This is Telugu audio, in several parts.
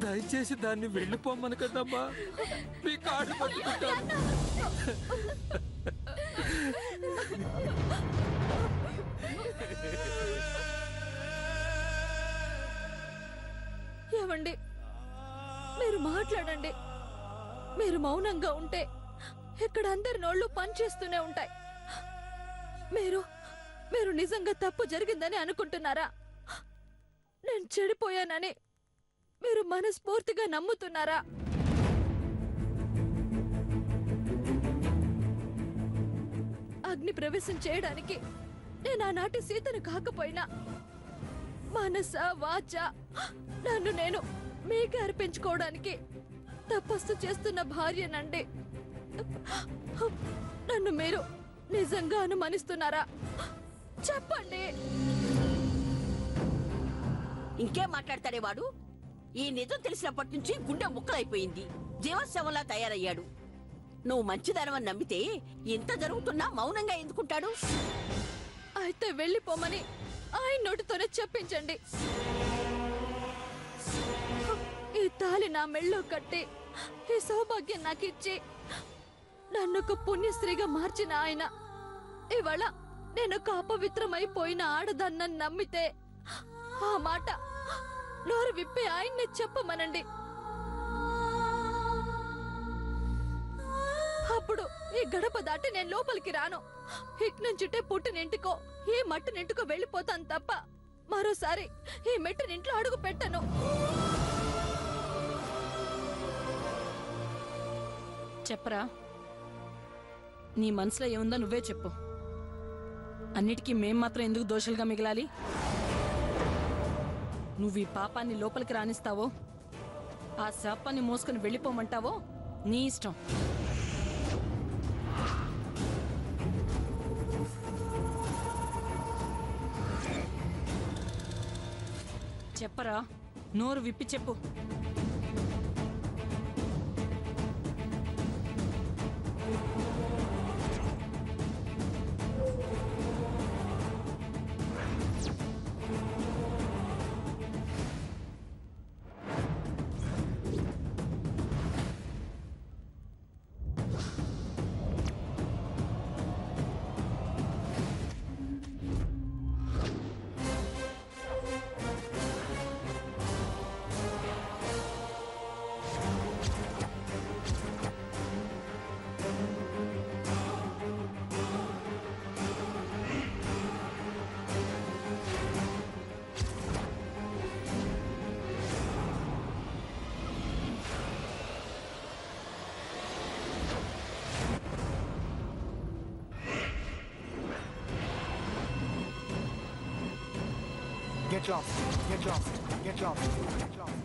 దయచేసి దాన్ని వెళ్ళిపోమను కదమ్మా, మీ కాళ్ళు పట్టుకుంటాను. ఏమండి, మీరు మాట్లాడండి. మీరు మౌనంగా ఉంటే ఇక్కడ అందరి నోళ్ళు పనిచేస్తూనే ఉంటాయి. మీరు నిజంగా తప్పు జరిగిందని అనుకుంటున్నారా? నేను చెడిపోయానని మీరు మనస్ఫూర్తిగా నమ్ముతున్నారా? అగ్ని ప్రవేశం చేయడానికి నేను ఆనాటి సీతను కాకపోయినా మనస వాచ నన్ను నేను మీకే అర్పించుకోవడానికి తపస్సు చేస్తున్న భార్యనండి. నన్ను మీరు నిజంగా అనుమానిస్తున్నారా? చెప్పండి. ఇంకేం మాట్లాడతాడే వాడు? ఈ నిజం తెలిసినప్పటి నుంచి గుండె ముక్కలైపోయింది, జీవశవంలా తయారయ్యాడు. నువ్వు మంచిదనమని నమ్మితే ఇంత జరుగుతున్నా మౌనంగా ఎందుకుంటాడు? అయితే వెళ్ళిపోమని ఆయన నోటితోనే చెప్పించండి. ఈ తాలి నా మెళ్ళో కట్టి ఈ సౌభాగ్యం నాకిచ్చి నన్నొక పుణ్యశ్రీగా మార్చిన ఆయన ఇవాళ నేనొక అపవిత్రమైపోయిన ఆడదాన్నని నమ్మితే ఆ మాట నోరు విప్పి ఆయన్నే చెప్పమనండి. అప్పుడు ఈ గడప దాటి నేను లోపలికి రాను. ఇట్నుంచుంటే పుట్టినింటికో ఈ మట్టినింటికో వెళ్ళిపోతాను తప్ప మరోసారి ఈ మెట్టినింట్లో అడుగు పెట్టను. చెప్పరా, నీ మనసులో ఏముందో నువ్వే చెప్పు. అన్నిటికీ మేం మాత్రం ఎందుకు దోషులుగా మిగలాలి? నువ్వు ఈ పాపాన్ని లోపలికి రానిస్తావో ఆ శాపాన్ని మోసుకొని వెళ్ళిపోమంటావో నీ ఇష్టం. చెప్పరా, నోరు విప్పి చెప్పు. Get lost, get lost, get lost, get lost.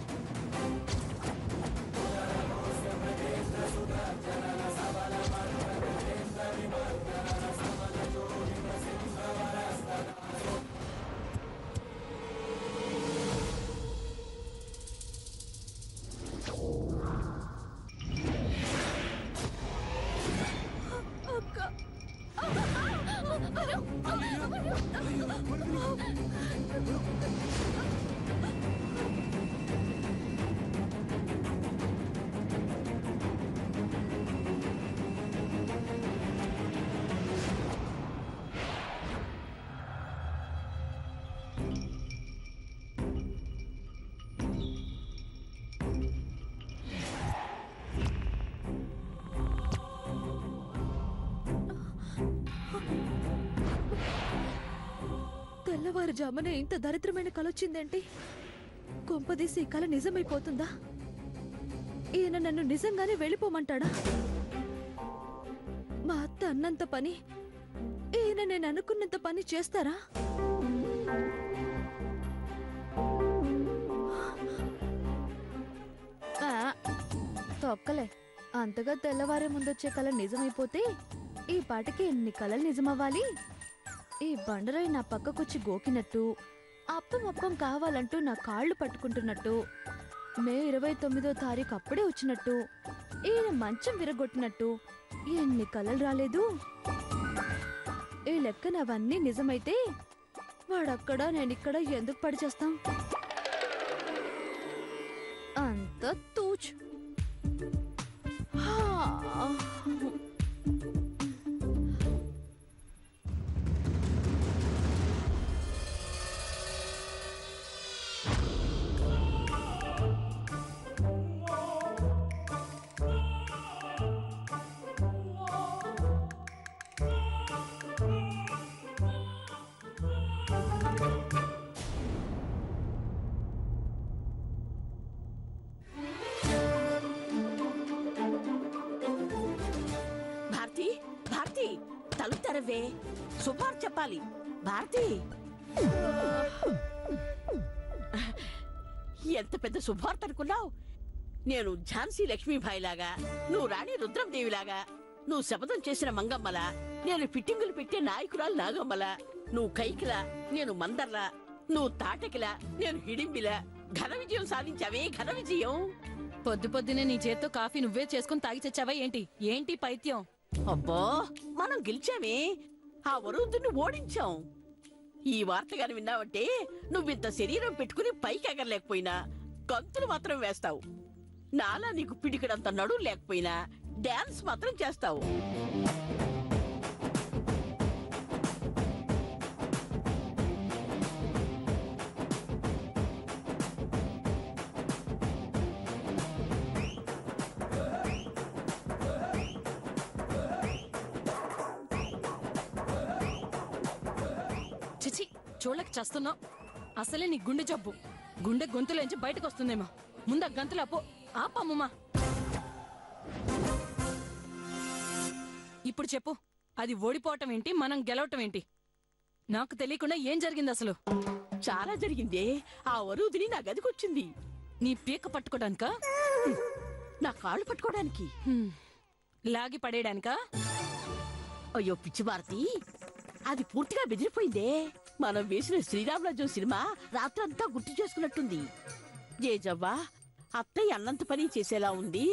తెల్లవారుజామునే ఇంత దరిద్రమైన కలొచ్చిందేంటి? కొంపదీసి ఈ కల నిజమైపోతుందా? ఈయన నన్ను నిజంగానే వెళ్ళిపోమంటాడా? మా అత్త అన్నంత పని ఈయన నేను అనుకున్నంత పని చేస్తారా? తొక్కలే. అంతగా తెల్లవారే ముందొచ్చే కళ నిజమైపోతే ఈ పాటకి ఎన్ని కళలు నిజమవ్వాలి? ఈ బండరాయి నా పక్కకొచ్చి గోకినట్టు, అప్పం కావాలంటూ నా కాళ్ళు పట్టుకుంటున్నట్టు, మే 29వ తారీఖు అప్పుడే వచ్చినట్టు, ఈయన మంచం విరగొట్టినట్టు ఎన్ని కళలు రాలేదు? ఈ లెక్కన అవన్నీ నిజమైతే వాడక్కడ నేనిక్కడ ఎందుకు పడిచేస్తాం? అంత తూచ్. తలుపు తెరవే, శుభార్ చెప్పాలి. భారతి, ఎంత పెద్ద శుభార్త అనుకున్నావు? నేను ఝాన్సీ లక్ష్మీబాయి లాగా, నువ్వు రాణి రుద్రందేవిలాగా, నువ్వు శపథం చేసిన మంగమ్మలా, నేను ఫిట్టింగులు పెట్టే నాయకురాలు నాగమ్మలా, నువ్వు కైకిలా, నేను మందర్లా, నువ్వు తాటకిలా, నేను హిడింబిలా ఘన విజయం సాధించావే, ఘన విజయం. పొద్దునే నీ చేత్తో కాఫీ నువ్వే చేసుకుని తాగి చచ్చావా ఏంటి? ఏంటి పైత్యం? అబ్బో, మనం గెలిచామే, ఆ వరుద్దుని ఓడించాం. ఈ వార్తగాని విన్నావంటే నువ్వింత శరీరం పెట్టుకుని పైకి ఎగరలేకపోయినా గంతులు మాత్రం వేస్తావు. నాలా నీకు పిడికడంత నడు లేకపోయినా డాన్స్ మాత్రం చేస్తావు. చిచి, చూడలేక చేస్తున్నావు. అసలే నీ గుండె జబ్బు. గుండె గొంతులోంచి బయటకు వస్తుందేమో. ముందు ఆ గంతులు ఆపమ్మా. ఇప్పుడు చెప్పు, అది ఓడిపోవటం ఏంటి, మనం గెలవటం ఏంటి? నాకు తెలియకుండా ఏం జరిగింది అసలు? చాలా జరిగిందే. ఆ వరుదిని నా గదికొచ్చింది. నీ పీక పట్టుకోడానికా? నా కాళ్ళు పట్టుకోవడానికి. లాగి పడేయడానికా? అయ్యో పిచ్చి భారతి, అది పూర్తిగా బెదిరిపోయిందే. మనం వేసిన శ్రీరామరాజు సినిమా రాత్రంతా గుర్తు చేసుకున్నట్టుంది. జేజవ్వా, అత్తయ్య అన్నంత పని చేసేలా ఉంది.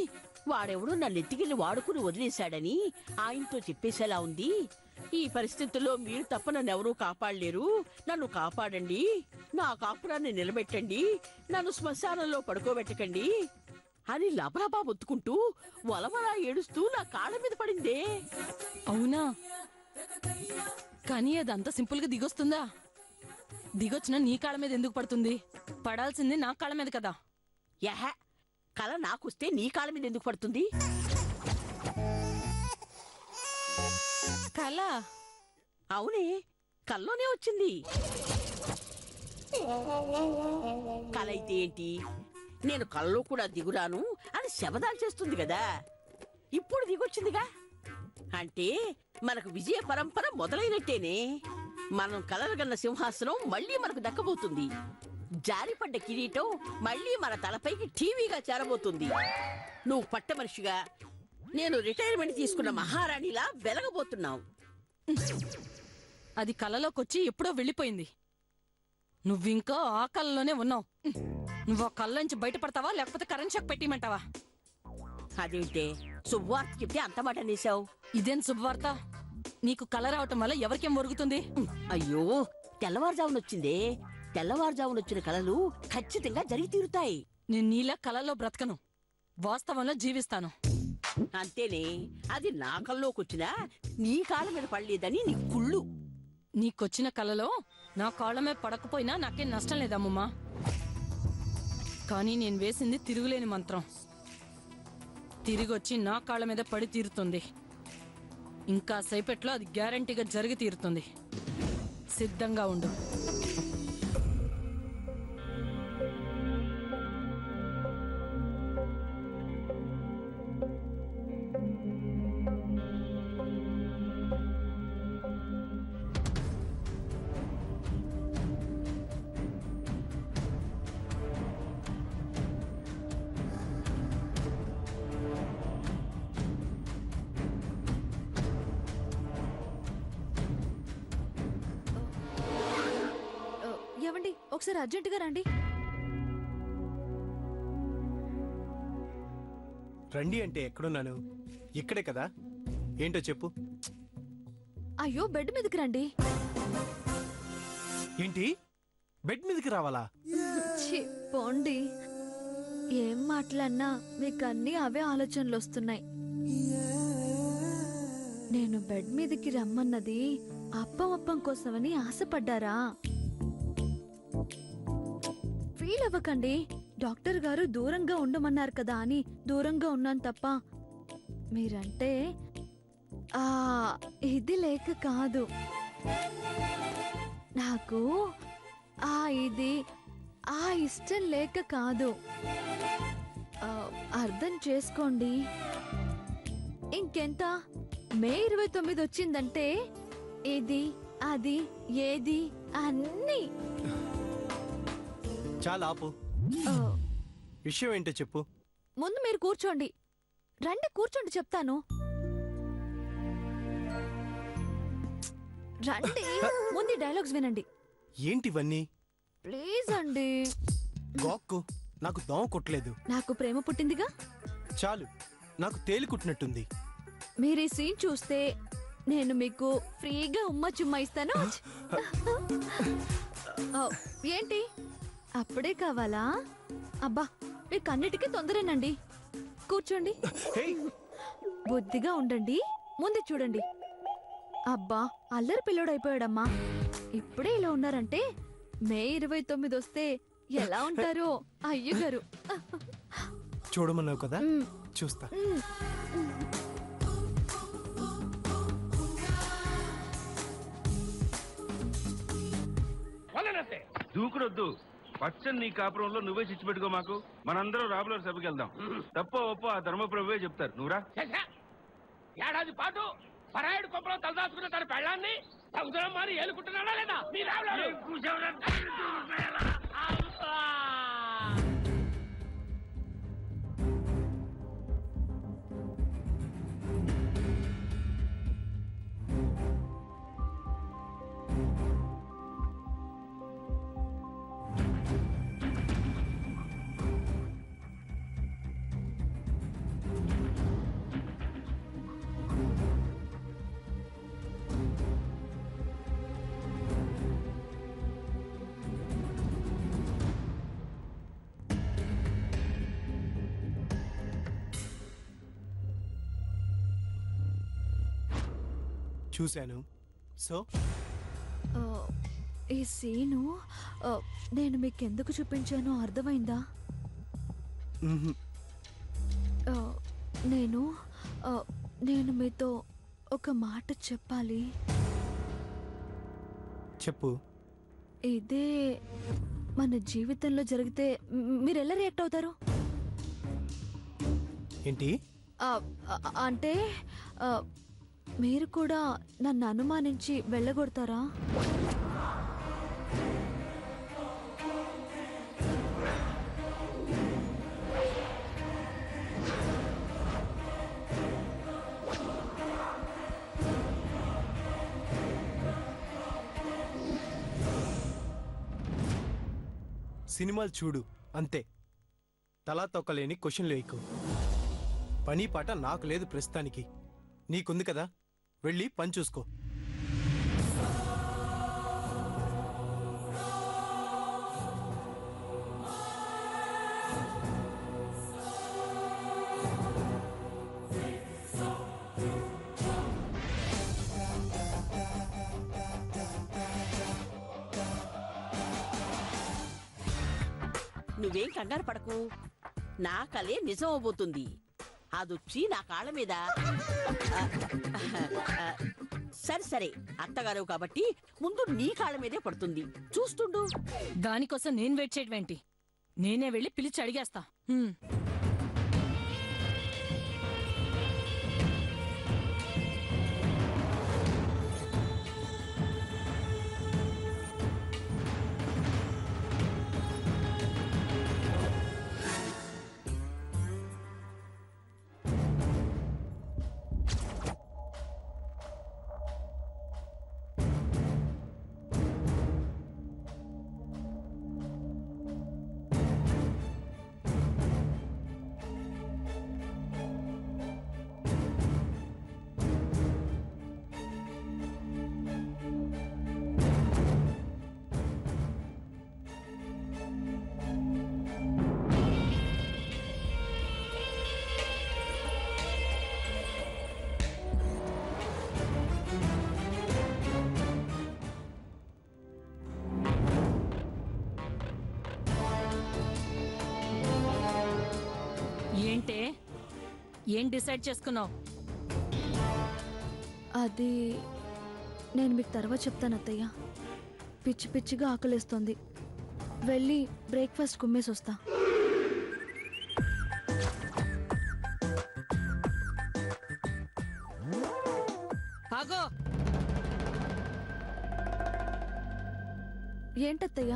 వాడెవడో నన్ను ఎత్తికెళ్ళి వాడుకుని వదిలేశాడని ఆయనతో చెప్పేసేలా ఉంది. ఈ పరిస్థితుల్లో మీరు తప్ప నన్నెవరూ కాపాడలేరు. నన్ను కాపాడండి, నా కాపురాన్ని నిలబెట్టండి, నన్ను శ్మశానంలో పడుకోబెట్టకండి అని లబలబా ఒత్తుకుంటూ వలవలా ఏడుస్తూ నా కాళ్ళ మీద పడిందే. అవునా? కానీ అదంతా సింపుల్ గా దిగొస్తుందా? దిగొచ్చినా నీ కాళ్ళ మీద ఎందుకు పడుతుంది? పడాల్సింది నా కాళ్ళ మీద కదా. యహ, కళ నాకొస్తే నీ కాళ్ళ మీద ఎందుకు పడుతుంది? కళ? అవునే, కల్లోనే వచ్చింది. కళ అయితే ఏంటి, నేను కళ్ళలో కూడా దిగురాను అని శబదాలు చేస్తుంది కదా. ఇప్పుడు దిగొచ్చిందిగా, అంటే మనకు విజయ పరంపర మొదలైనట్టేనే. మనం కలలుగన్న సింహాసనం మళ్ళీ మనకు దక్కబోతుంది. జారిపడ్డ కిరీటం మళ్ళీ మన తలపైకి టీవీగా చేరబోతుంది. నువ్వు పట్టమనిషిగా, నేను రిటైర్మెంట్ తీసుకున్న మహారాణిలా వెలగబోతున్నావు. అది కళ్ళలోకొచ్చి ఎప్పుడో వెళ్ళిపోయింది. నువ్వింకా ఆ కళ్ళలోనే ఉన్నావు. నువ్వు ఆ కళ్ళ నుంచి బయటపడతావా, లేకపోతే కరెంట్ షాక్ పెట్టిమంటావా? అదేంటే శుభవార్త చెప్తే అంత మాట అనేసావు? ఇదేం శుభవార్త? నీకు కళ రావటం వల్ల ఎవరికేం ఒరుగుతుంది? అయ్యో, తెల్లవారుజామునొచ్చిందే. తెల్లవారుజామునొచ్చిన కళలు ఖచ్చితంగా జరిగి తీరుతాయి. నేను నీలా కళల్లో బ్రతకను, వాస్తవంలో జీవిస్తాను. అంతేనే, అది నా కల్లోకొచ్చినా నీ కాళ్ళ మీద పడలేదని నీ కుళ్ళు. నీకొచ్చిన కళలో నా కాళ్ళ మీద పడకపోయినా నాకేం నష్టం లేదమ్మమ్మా. కానీ నేను వేసింది తిరుగులేని మంత్రం. తిరిగొచ్చి నా కాళ్ళ మీద పడి తీరుతుంది. ఇంకా సేపట్లో అది గ్యారంటీగా జరిగి తీరుతుంది. సిద్ధంగా ఉండు. ఏవండి ఒకసారి అర్జెంటుగా రండి. రండి అంటే ఎక్కడున్నాను? ఇక్కడే కదా. ఏంటో చెప్పు. అయ్యో బెడ్ మీదకి రండి. ఏంటి బెడ్ మీదకి రావాలా? ఛీ, పోండి. ఏం మాట్లాడినా మీకు అన్ని అవే ఆలోచనలు వస్తున్నాయి. నేను బెడ్ మీదకి రమ్మన్నది అప్పం కోసమని ఆశపడ్డారా? ఫీల్ అవ్వకండి. డాక్టర్ గారు దూరంగా ఉండమన్నారు కదా అని దూరంగా ఉన్నాను తప్ప మీరంటే ఇది లేక కాదు. నాకు ఇది ఇష్టం లేక కాదు. అర్థం చేసుకోండి. ఇంకెంత మే 29 వచ్చిందంటే ఇది అది ఏది అన్నీ. చాలా ఆపు. విషయం ఏంటో చెప్పు. ముందు మీరు కూర్చోండి. రండి కూర్చోండి చెప్తాను. రండి ముందు డైలాగ్స్ వినండి. ఏంటివన్నీ? ప్లీజ్ అండి. గోక్కు. నాకు దోమ కొట్టలేదు. నాకు ప్రేమ పుట్టిందిగా. చాలు. నాకు తేలి కుట్టినట్టుంది. మీరు ఈ సీన్ చూస్తే నేను మీకు ఫ్రీగా చుమ్మా ఇస్తాను. ఏంటి అప్పుడే కావాలా? అబ్బా మీకు అన్నిటికీ తొందరేనండి. కూర్చోండి. బుద్ధిగా ఉండండి. ముందు చూడండి. అబ్బా అల్లరి పిల్లోడైపోయాడమ్మా. ఇప్పుడే ఇలా ఉన్నారంటే మే 29 వస్తే ఎలా ఉంటారో అయ్యగారు. చూడమన్నావు కదా, చూస్తా. దూకుడొద్దు. పచ్చని నీ కాపురంలో నువ్వే చిచ్చు పెట్టుకో. మాకు మనందరం రాబుల సభకి వెళ్దాం. తప్పో ఒప్పో ఆ ధర్మప్రభువే చెప్తారు. నువ్వురా. ఏడాది పాటు పరాయుడు కొంపలో తలదాచుకున్న తన పెళ్ళాన్ని సముద్రం మారి ఏలుకుంటున్నాడా లేదా? చూశాను. సో ఈ సీను నేను మీకు ఎందుకు చూపించానో అర్థమైందా? నేను మీతో ఒక మాట చెప్పాలి. చెప్పు. ఇదే మన జీవితంలో జరిగితే మీరు ఎలా రియాక్ట్ అవుతారు? ఏంటి అంటే మీరు కూడా నన్ను అనుమానించి వెళ్ళగొడతారా? సినిమాలు చూడు అంతే. తలా తొక్కలేని క్వశ్చన్లు వేయకు. పని పాట నాకు లేదు ప్రస్తుతానికి. నీకుంది కదా, వెళ్ళి పని చూసుకో. నువ్వేం కంగారు పడకు. నా కలే నిజం అవబోతుంది. అదొచ్చి నా కాళ్ళ మీద సరే సరే అత్తగారు కాబట్టి ముందు నీ కాళ్ళ మీదే పడుతుంది చూస్తుండు. దానికోసం నేను వెయిట్ చేయడం ఏంటి? నేనే వెళ్ళి పిలిచి అడిగేస్తా. ఏంటే, ఏం డిసైడ్ చేసుకున్నావు? అది నేను మీకు తర్వాత చెప్తాను అత్తయ్య. పిచ్చి పిచ్చిగా ఆకలేస్తోంది. వెళ్ళి బ్రేక్ఫాస్ట్ కుమ్మేసి వస్తా. ఆగో! ఏంటత్తయ్య,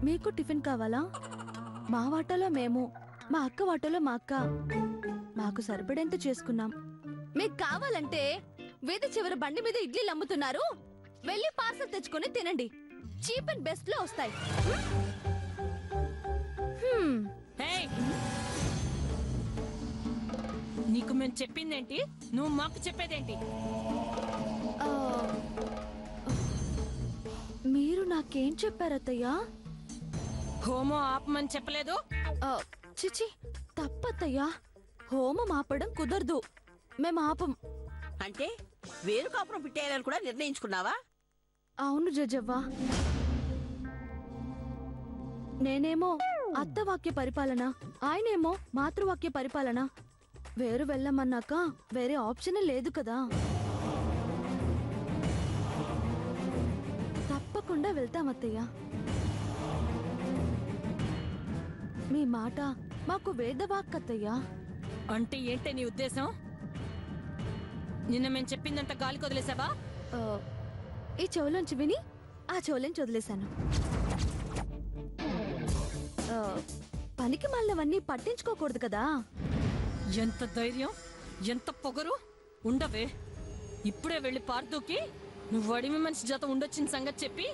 మీకు టిఫిన్ కావాలా? మా వాటాలో మేము, మా అక్క వాటాలో మా అక్క. మాకు సరిపడేంత చేసుకున్నాం. మీకు కావాలంటే వీధి చివరి బండి మీద ఇడ్లీలు అమ్ముతున్నారు, వెళ్ళి పార్సల్ తెచ్చుకొని తినండి. చీప్ అండ్ బెస్ట్ లో వస్తాయి. హేయ్! నీకు మేము చెప్పిందేంటి, నువ్వు మాకు చెప్పేదేంటి? ఆ, మీరు నాకేం చెప్పారత్తయ్యా? హోమో ఆపమని చెప్పలేదు? చిచి, తప్పత్తయ్యా. హోమం ఆపడం కుదరదు. మేము ఆపం. అంటే వేరు కాపురం పెట్టేయాలని కూడా నిర్ణయించుకున్నావా? అవును జజవ్వా. నేనేమో అత్తవాక్య పరిపాలన, ఆయనేమో మాతృవాక్య పరిపాలన. వేరు వెళ్ళమన్నాక వేరే ఆప్షన్ లేదు కదా. తప్పకుండా వెళ్తామత్తయ్యా. మీ మాట మాకు వేదవాక్కత్తయ్యా. అంటే ఏంటే నీ ఉద్దేశం? నిన్న మేము చెప్పిందంత గాలికి వదిలేసావా? ఈ చెవులోంచి విని ఆ చెవులోంచి వదిలేశాను. పనికి మళ్ళవన్నీ పట్టించుకోకూడదు కదా. ఎంత ధైర్యం, ఎంత పొగరు! ఉండవే, ఇప్పుడే వెళ్ళి పార్దూకి నువ్వు అడిమి మనిషి జత ఉండొచ్చిన సంగతి చెప్పి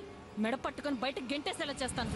మెడ పట్టుకొని బయటకు గెంటేసేలా చేస్తాను.